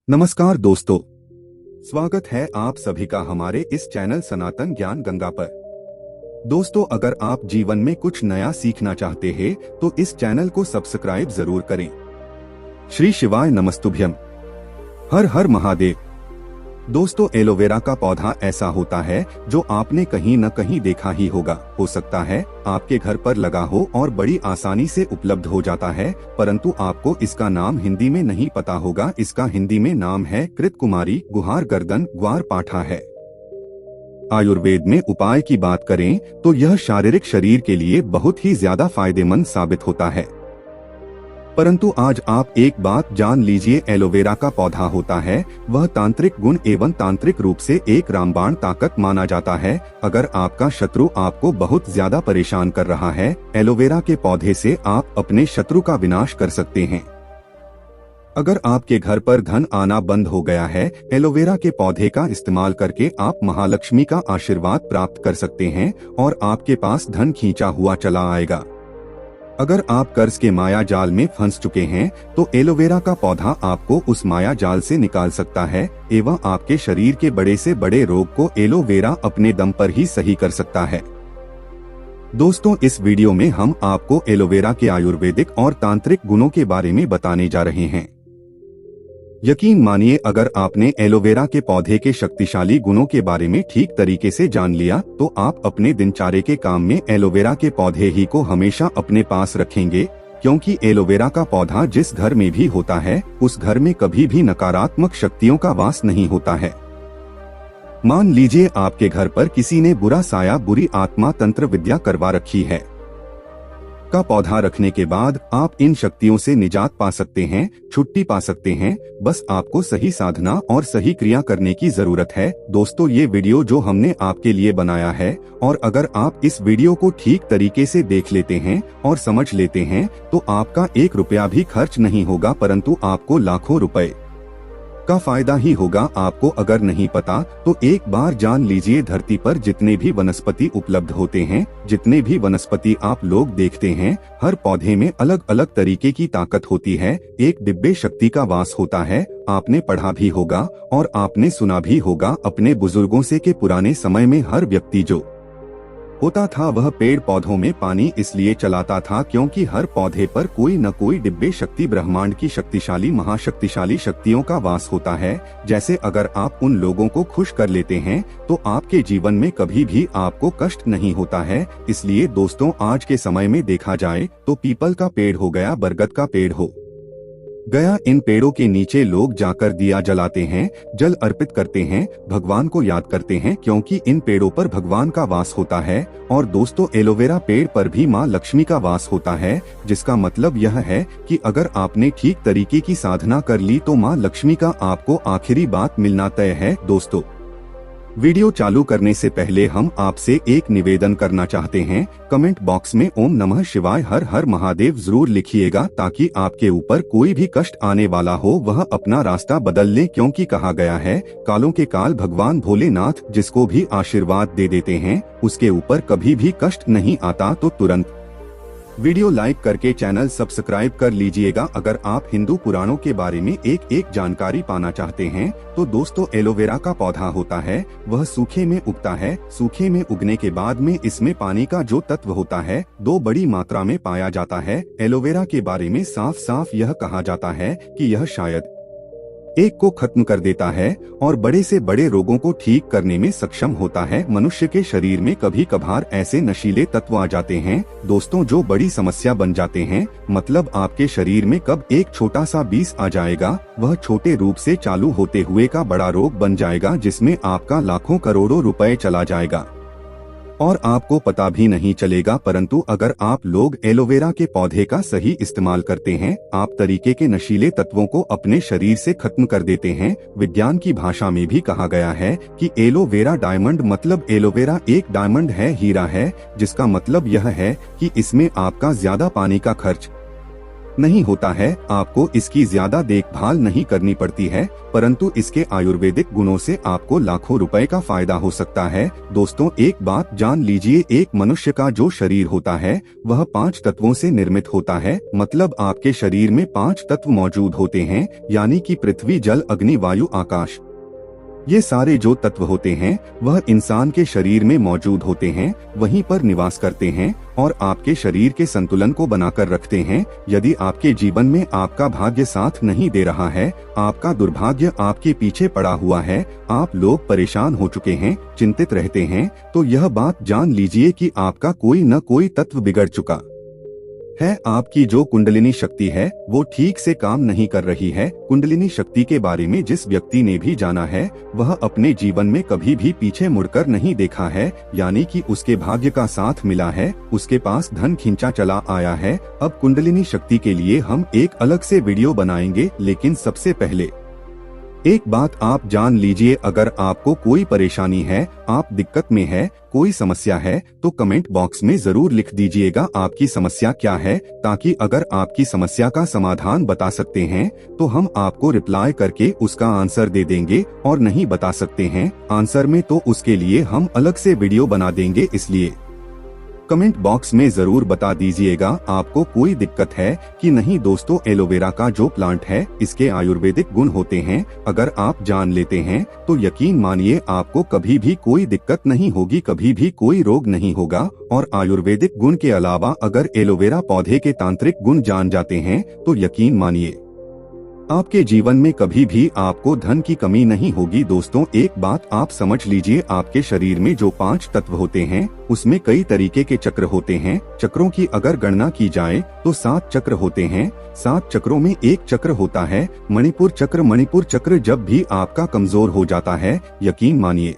नमस्कार दोस्तों, स्वागत है आप सभी का हमारे इस चैनल सनातन ज्ञान गंगा पर। दोस्तों, अगर आप जीवन में कुछ नया सीखना चाहते हैं तो इस चैनल को सब्सक्राइब जरूर करें। श्री शिवाय नमस्तुभ्यम। हर हर महादेव। दोस्तों, एलोवेरा का पौधा ऐसा होता है जो आपने कहीं न कहीं देखा ही होगा। हो सकता है आपके घर पर लगा हो और बड़ी आसानी से उपलब्ध हो जाता है, परंतु आपको इसका नाम हिंदी में नहीं पता होगा। इसका हिंदी में नाम है कृतकुमारी, गुहार गर्दन, ग्वार पाठा है। आयुर्वेद में उपाय की बात करें तो यह शारीरिक शरीर के लिए बहुत ही ज्यादा फायदेमंद साबित होता है। परंतु आज आप एक बात जान लीजिए, एलोवेरा का पौधा होता है वह तांत्रिक गुण एवं तांत्रिक रूप से एक रामबाण ताकत माना जाता है। अगर आपका शत्रु आपको बहुत ज्यादा परेशान कर रहा है, एलोवेरा के पौधे से आप अपने शत्रु का विनाश कर सकते हैं। अगर आपके घर पर धन आना बंद हो गया है, एलोवेरा के पौधे का इस्तेमाल करके आप महालक्ष्मी का आशीर्वाद प्राप्त कर सकते हैं और आपके पास धन खींचा हुआ चला आएगा। अगर आप कर्ज के माया जाल में फंस चुके हैं तो एलोवेरा का पौधा आपको उस माया जाल से निकाल सकता है एवं आपके शरीर के बड़े से बड़े रोग को एलोवेरा अपने दम पर ही सही कर सकता है। दोस्तों, इस वीडियो में हम आपको एलोवेरा के आयुर्वेदिक और तांत्रिक गुणों के बारे में बताने जा रहे हैं। यकीन मानिए, अगर आपने एलोवेरा के पौधे के शक्तिशाली गुणों के बारे में ठीक तरीके से जान लिया तो आप अपने दिनचर्या के काम में एलोवेरा के पौधे ही को हमेशा अपने पास रखेंगे, क्योंकि एलोवेरा का पौधा जिस घर में भी होता है उस घर में कभी भी नकारात्मक शक्तियों का वास नहीं होता है। मान लीजिए आपके घर पर किसी ने बुरा साया, बुरी आत्मा, तंत्र विद्या करवा रखी है। का पौधा रखने के बाद आप इन शक्तियों से निजात पा सकते हैं, छुट्टी पा सकते हैं। बस आपको सही साधना और सही क्रिया करने की जरूरत है। दोस्तों, ये वीडियो जो हमने आपके लिए बनाया है, और अगर आप इस वीडियो को ठीक तरीके से देख लेते हैं और समझ लेते हैं तो आपका 1 रुपया भी खर्च नहीं होगा, परंतु आपको लाखों रुपए का फायदा ही होगा। आपको अगर नहीं पता तो एक बार जान लीजिए, धरती पर जितने भी वनस्पति उपलब्ध होते हैं, जितने भी वनस्पति आप लोग देखते हैं, हर पौधे में अलग अलग तरीके की ताकत होती है। एक दिव्य शक्ति का वास होता है। आपने पढ़ा भी होगा और आपने सुना भी होगा अपने बुजुर्गों से कि पुराने समय में हर व्यक्ति जो होता था वह पेड़ पौधों में पानी इसलिए चलाता था क्योंकि हर पौधे पर कोई न कोई दिव्य शक्ति, ब्रह्मांड की शक्तिशाली, महाशक्तिशाली शक्तियों का वास होता है। जैसे अगर आप उन लोगों को खुश कर लेते हैं तो आपके जीवन में कभी भी आपको कष्ट नहीं होता है। इसलिए दोस्तों, आज के समय में देखा जाए तो पीपल का पेड़ हो गया, बरगद का पेड़ हो गया, इन पेड़ों के नीचे लोग जाकर दिया जलाते हैं, जल अर्पित करते हैं, भगवान को याद करते हैं, क्योंकि इन पेड़ों पर भगवान का वास होता है। और दोस्तों, एलोवेरा पेड़ पर भी माँ लक्ष्मी का वास होता है, जिसका मतलब यह है कि अगर आपने ठीक तरीके की साधना कर ली तो माँ लक्ष्मी का आपको आखिरी बात मिलना तय है। दोस्तों, वीडियो चालू करने से पहले हम आपसे एक निवेदन करना चाहते हैं। कमेंट बॉक्स में ओम नमः शिवाय, हर हर महादेव जरूर लिखिएगा, ताकि आपके ऊपर कोई भी कष्ट आने वाला हो वह अपना रास्ता बदल ले, क्योंकि कहा गया है कालों के काल भगवान भोलेनाथ जिसको भी आशीर्वाद दे देते हैं उसके ऊपर कभी भी कष्ट नहीं आता। तो तुरंत वीडियो लाइक करके चैनल सब्सक्राइब कर लीजिएगा। अगर आप हिंदू पुराणों के बारे में एक जानकारी पाना चाहते हैं तो दोस्तों, एलोवेरा का पौधा होता है वह सूखे में उगता है। सूखे में उगने के बाद में इसमें पानी का जो तत्व होता है 2 बड़ी मात्रा में पाया जाता है। एलोवेरा के बारे में साफ साफ यह कहा जाता है कि यह शायद एक को खत्म कर देता है और बड़े से बड़े रोगों को ठीक करने में सक्षम होता है। मनुष्य के शरीर में कभी कभार ऐसे नशीले तत्व आ जाते हैं दोस्तों जो बड़ी समस्या बन जाते हैं। मतलब आपके शरीर में कब एक छोटा सा बीज आ जाएगा, वह छोटे रूप से चालू होते हुए का बड़ा रोग बन जाएगा, जिसमें आपका लाखों करोड़ों रुपए चला जाएगा और आपको पता भी नहीं चलेगा। परंतु अगर आप लोग एलोवेरा के पौधे का सही इस्तेमाल करते हैं, आप तरीके के नशीले तत्वों को अपने शरीर से खत्म कर देते हैं। विज्ञान की भाषा में भी कहा गया है कि एलोवेरा डायमंड, मतलब एलोवेरा एक डायमंड है, हीरा है, जिसका मतलब यह है कि इसमें आपका ज्यादा पानी का खर्च नहीं होता है। आपको इसकी ज्यादा देखभाल नहीं करनी पड़ती है, परंतु इसके आयुर्वेदिक गुणों से आपको लाखों रुपए का फायदा हो सकता है। दोस्तों, एक बात जान लीजिए, एक मनुष्य का जो शरीर होता है वह 5 तत्वों से निर्मित होता है। मतलब आपके शरीर में 5 तत्व मौजूद होते हैं, यानी कि पृथ्वी, जल, अग्नि, वायु, आकाश। ये सारे जो तत्व होते हैं वह इंसान के शरीर में मौजूद होते हैं, वहीं पर निवास करते हैं और आपके शरीर के संतुलन को बनाकर रखते हैं। यदि आपके जीवन में आपका भाग्य साथ नहीं दे रहा है, आपका दुर्भाग्य आपके पीछे पड़ा हुआ है, आप लोग परेशान हो चुके हैं, चिंतित रहते हैं, तो यह बात जान लीजिए कि आपका कोई न कोई तत्व बिगड़ चुका है। आपकी जो कुंडलिनी शक्ति है वो ठीक से काम नहीं कर रही है। कुंडलिनी शक्ति के बारे में जिस व्यक्ति ने भी जाना है वह अपने जीवन में कभी भी पीछे मुड़कर नहीं देखा है, यानी कि उसके भाग्य का साथ मिला है, उसके पास धन खींचा चला आया है। अब कुंडलिनी शक्ति के लिए हम एक अलग से वीडियो बनाएंगे, लेकिन सबसे पहले एक बात आप जान लीजिए, अगर आपको कोई परेशानी है, आप दिक्कत में है, कोई समस्या है, तो कमेंट बॉक्स में जरूर लिख दीजिएगा आपकी समस्या क्या है, ताकि अगर आपकी समस्या का समाधान बता सकते हैं तो हम आपको रिप्लाई करके उसका आंसर दे देंगे, और नहीं बता सकते हैं आंसर में तो उसके लिए हम अलग से वीडियो बना देंगे। इसलिए कमेंट बॉक्स में जरूर बता दीजिएगा आपको कोई दिक्कत है कि नहीं। दोस्तों, एलोवेरा का जो प्लांट है इसके आयुर्वेदिक गुण होते हैं, अगर आप जान लेते हैं तो यकीन मानिए आपको कभी भी कोई दिक्कत नहीं होगी, कभी भी कोई रोग नहीं होगा। और आयुर्वेदिक गुण के अलावा अगर एलोवेरा पौधे के तांत्रिक गुण जान जाते हैं तो यकीन मानिए आपके जीवन में कभी भी आपको धन की कमी नहीं होगी। दोस्तों, एक बात आप समझ लीजिए, आपके शरीर में जो 5 तत्व होते हैं उसमें कई तरीके के चक्र होते हैं। चक्रों की अगर गणना की जाए तो 7 चक्र होते हैं। 7 चक्रों में एक चक्र होता है मणिपुर चक्र। मणिपुर चक्र जब भी आपका कमजोर हो जाता है, यकीन मानिए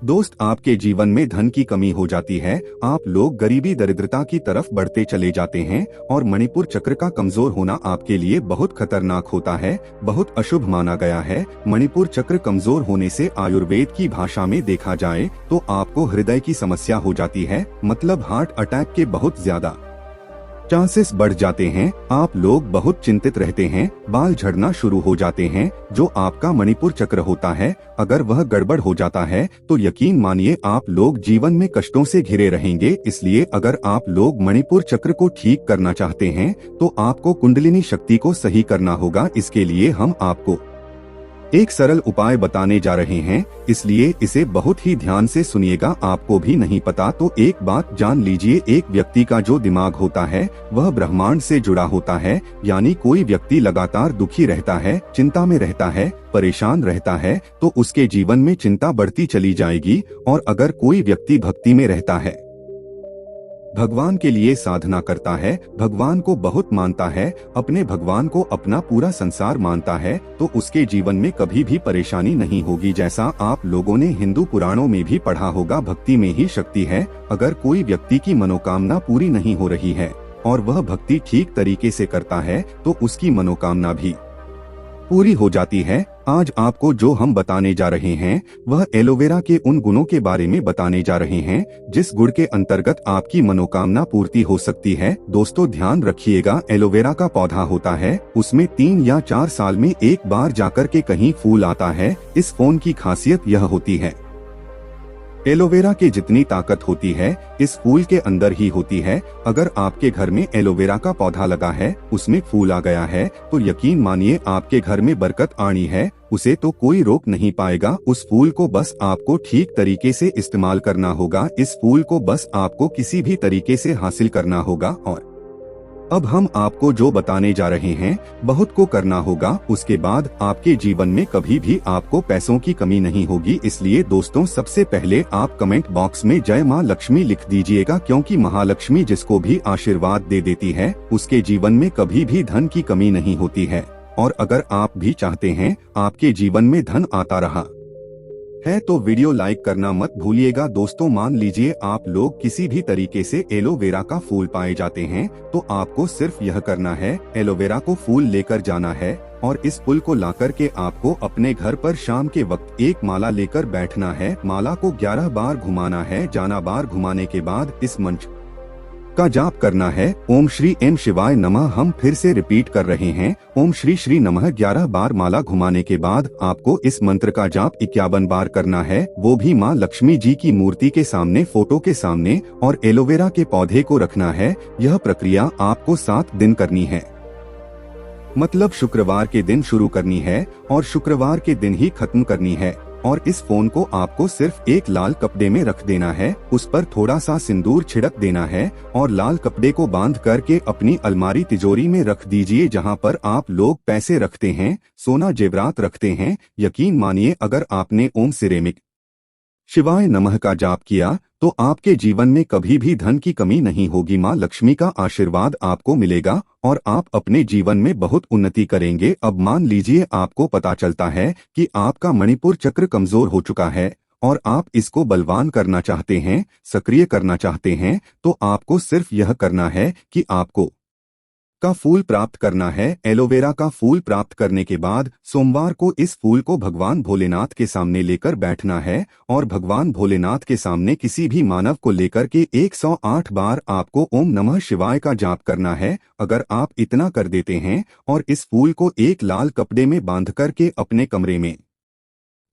दोस्त, आपके जीवन में धन की कमी हो जाती है, आप लोग गरीबी दरिद्रता की तरफ बढ़ते चले जाते हैं। और मणिपुर चक्र का कमजोर होना आपके लिए बहुत खतरनाक होता है, बहुत अशुभ माना गया है। मणिपुर चक्र कमजोर होने से आयुर्वेद की भाषा में देखा जाए तो आपको हृदय की समस्या हो जाती है, मतलब हार्ट अटैक के बहुत ज्यादा चांसेस बढ़ जाते हैं। आप लोग बहुत चिंतित रहते हैं, बाल झड़ना शुरू हो जाते हैं। जो आपका मणिपुर चक्र होता है अगर वह गड़बड़ हो जाता है तो यकीन मानिए आप लोग जीवन में कष्टों से घिरे रहेंगे। इसलिए अगर आप लोग मणिपुर चक्र को ठीक करना चाहते हैं तो आपको कुंडलिनी शक्ति को सही करना होगा। इसके लिए हम आपको एक सरल उपाय बताने जा रहे हैं, इसलिए इसे बहुत ही ध्यान से सुनिएगा। आपको भी नहीं पता तो एक बात जान लीजिए, एक व्यक्ति का जो दिमाग होता है वह ब्रह्मांड से जुड़ा होता है। यानी कोई व्यक्ति लगातार दुखी रहता है, चिंता में रहता है, परेशान रहता है तो उसके जीवन में चिंता बढ़ती चली जाएगी। और अगर कोई व्यक्ति भक्ति में रहता है, भगवान के लिए साधना करता है, भगवान को बहुत मानता है, अपने भगवान को अपना पूरा संसार मानता है, तो उसके जीवन में कभी भी परेशानी नहीं होगी। जैसा आप लोगों ने हिंदू पुराणों में भी पढ़ा होगा, भक्ति में ही शक्ति है। अगर कोई व्यक्ति की मनोकामना पूरी नहीं हो रही है और वह भक्ति ठीक तरीके से करता है तो उसकी मनोकामना भी पूरी हो जाती है। आज आपको जो हम बताने जा रहे हैं वह एलोवेरा के उन गुणों के बारे में बताने जा रहे हैं जिस गुण के अंतर्गत आपकी मनोकामना पूर्ति हो सकती है। दोस्तों, ध्यान रखिएगा, एलोवेरा का पौधा होता है, उसमें 3 या 4 साल में एक बार जाकर के कहीं फूल आता है। इस फूल की खासियत यह होती है, एलोवेरा की जितनी ताकत होती है इस फूल के अंदर ही होती है। अगर आपके घर में एलोवेरा का पौधा लगा है, उसमें फूल आ गया है, तो यकीन मानिए आपके घर में बरकत आनी है, उसे तो कोई रोक नहीं पाएगा। उस फूल को बस आपको ठीक तरीके से इस्तेमाल करना होगा, इस फूल को बस आपको किसी भी तरीके से हासिल करना होगा। और अब हम आपको जो बताने जा रहे हैं बहुत को करना होगा, उसके बाद आपके जीवन में कभी भी आपको पैसों की कमी नहीं होगी। इसलिए दोस्तों, सबसे पहले आप कमेंट बॉक्स में जय माँ लक्ष्मी लिख दीजिएगा, क्योंकि महालक्ष्मी जिसको भी आशीर्वाद दे देती है उसके जीवन में कभी भी धन की कमी नहीं होती है। और अगर आप भी चाहते हैं आपके जीवन में धन आता रहा है तो वीडियो लाइक करना मत भूलिएगा। दोस्तों, मान लीजिए आप लोग किसी भी तरीके से एलोवेरा का फूल पाए जाते हैं तो आपको सिर्फ यह करना है, एलोवेरा को फूल लेकर जाना है और इस फूल को लाकर के आपको अपने घर पर शाम के वक्त एक माला लेकर बैठना है। माला को 11 बार घुमाना है। 11 बार घुमाने के बाद इस मंत्र का जाप करना है। ओम श्री एम शिवाय नमः। हम फिर से रिपीट कर रहे हैं, ओम श्री श्री नमः 11 बार माला घुमाने के बाद आपको इस मंत्र का जाप 51 बार करना है, वो भी माँ लक्ष्मी जी की मूर्ति के सामने, फोटो के सामने, और एलोवेरा के पौधे को रखना है। यह प्रक्रिया आपको 7 दिन करनी है, मतलब शुक्रवार के दिन शुरू करनी है और शुक्रवार के दिन ही खत्म करनी है। और इस फोन को आपको सिर्फ एक लाल कपड़े में रख देना है, उस पर थोड़ा सा सिंदूर छिड़क देना है और लाल कपड़े को बांध करके अपनी अलमारी तिजोरी में रख दीजिए, जहां पर आप लोग पैसे रखते हैं, सोना जेवरात रखते हैं। यकीन मानिए, अगर आपने ओम सिरेमिक शिवाय नमः का जाप किया तो आपके जीवन में कभी भी धन की कमी नहीं होगी। माँ लक्ष्मी का आशीर्वाद आपको मिलेगा और आप अपने जीवन में बहुत उन्नति करेंगे। अब मान लीजिए आपको पता चलता है कि आपका मणिपुर चक्र कमजोर हो चुका है और आप इसको बलवान करना चाहते हैं, सक्रिय करना चाहते हैं, तो आपको सिर्फ यह करना है कि आपको का फूल प्राप्त करना है। एलोवेरा का फूल प्राप्त करने के बाद सोमवार को इस फूल को भगवान भोलेनाथ के सामने लेकर बैठना है और भगवान भोलेनाथ के सामने किसी भी मानव को लेकर के 108 बार आपको ओम नमः शिवाय का जाप करना है। अगर आप इतना कर देते हैं और इस फूल को एक लाल कपड़े में बांध करके अपने कमरे में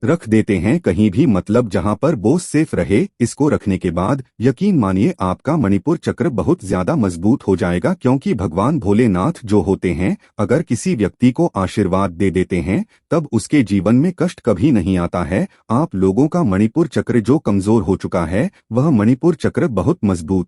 रख देते हैं, कहीं भी, मतलब जहां पर बोझ सेफ रहे, इसको रखने के बाद यकीन मानिए आपका मणिपुर चक्र बहुत ज्यादा मजबूत हो जाएगा। क्योंकि भगवान भोलेनाथ जो होते हैं, अगर किसी व्यक्ति को आशीर्वाद दे देते हैं तब उसके जीवन में कष्ट कभी नहीं आता है। आप लोगों का मणिपुर चक्र जो कमजोर हो चुका है, वह मणिपुर चक्र बहुत मजबूत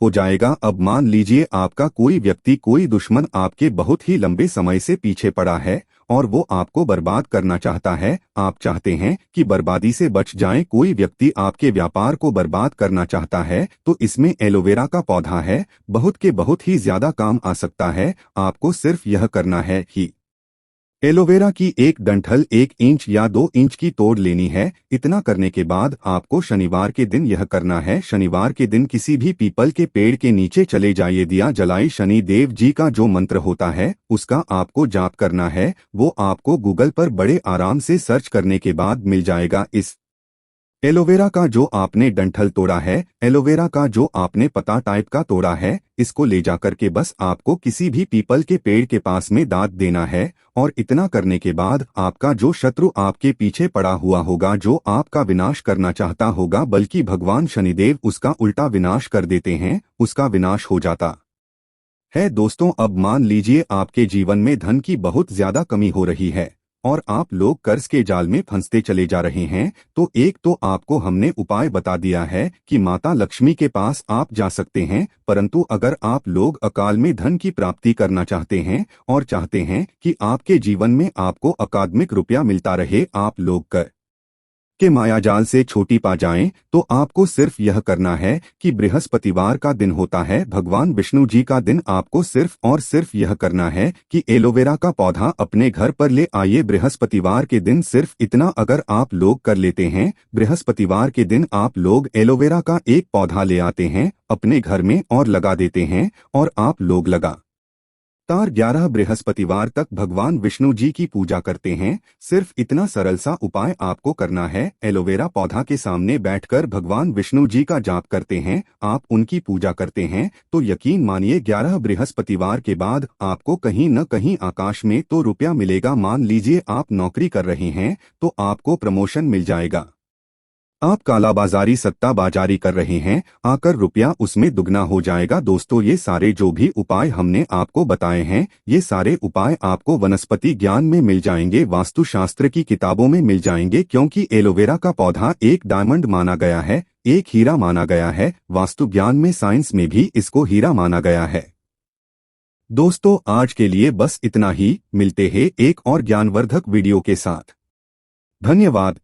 हो जाएगा। अब मान लीजिए आपका कोई व्यक्ति, कोई दुश्मन आपके बहुत ही लंबे समय से पीछे पड़ा है और वो आपको बर्बाद करना चाहता है। आप चाहते हैं कि बर्बादी से बच जाएं। कोई व्यक्ति आपके व्यापार को बर्बाद करना चाहता है, तो इसमें एलोवेरा का पौधा है, बहुत के बहुत ही ज्यादा काम आ सकता है। आपको सिर्फ यह करना है कि एलोवेरा की एक डंठल 1 इंच या 2 इंच की तोड़ लेनी है। इतना करने के बाद आपको शनिवार के दिन यह करना है। शनिवार के दिन किसी भी पीपल के पेड़ के नीचे चले जाइए, दिया जलाई शनि देव जी का जो मंत्र होता है उसका आपको जाप करना है। वो आपको गूगल पर बड़े आराम से सर्च करने के बाद मिल जाएगा। इस एलोवेरा का जो आपने डंठल तोड़ा है, एलोवेरा का जो आपने पत्ता टाइप का तोड़ा है, इसको ले जाकर के बस आपको किसी भी पीपल के पेड़ के पास में दांत देना है। और इतना करने के बाद आपका जो शत्रु आपके पीछे पड़ा हुआ होगा, जो आपका विनाश करना चाहता होगा, बल्कि भगवान शनिदेव उसका उल्टा विनाश कर देते हैं, उसका विनाश हो जाता है। दोस्तों, अब मान लीजिए आपके जीवन में धन की बहुत ज्यादा कमी हो रही है और आप लोग कर्ज के जाल में फंसते चले जा रहे हैं, तो एक तो आपको हमने उपाय बता दिया है कि माता लक्ष्मी के पास आप जा सकते हैं। परंतु अगर आप लोग अकाल में धन की प्राप्ति करना चाहते हैं और चाहते हैं कि आपके जीवन में आपको अकादमिक रुपया मिलता रहे, आप लोग कर के मायाजाल से छोटी पा जाएं, तो आपको सिर्फ यह करना है कि बृहस्पतिवार का दिन होता है, भगवान विष्णु जी का दिन, आपको सिर्फ और सिर्फ यह करना है कि एलोवेरा का पौधा अपने घर पर ले आइए। बृहस्पतिवार के दिन सिर्फ इतना अगर आप लोग कर लेते हैं, बृहस्पतिवार के दिन आप लोग एलोवेरा का एक पौधा ले आते हैं अपने घर में और लगा देते हैं, और आप लोग लगा तार 11 बृहस्पतिवार तक भगवान विष्णु जी की पूजा करते हैं। सिर्फ इतना सरल सा उपाय आपको करना है। एलोवेरा पौधा के सामने बैठकर भगवान विष्णु जी का जाप करते हैं, आप उनकी पूजा करते हैं, तो यकीन मानिए 11 बृहस्पतिवार के बाद आपको कहीं न कहीं आकाश में तो रुपया मिलेगा। मान लीजिए आप नौकरी कर रहे हैं तो आपको प्रमोशन मिल जाएगा। आप कालाबाजारी सट्टाबाजारी कर रहे हैं, आकर रुपया उसमें दुगना हो जाएगा। दोस्तों, ये सारे जो भी उपाय हमने आपको बताए हैं, ये सारे उपाय आपको वनस्पति ज्ञान में मिल जाएंगे, वास्तुशास्त्र की किताबों में मिल जाएंगे। क्योंकि एलोवेरा का पौधा एक डायमंड माना गया है, एक हीरा माना गया है। वास्तु ज्ञान में, साइंस में भी इसको हीरा माना गया है। दोस्तों, आज के लिए बस इतना ही। मिलते हैं एक और ज्ञानवर्धक वीडियो के साथ। धन्यवाद।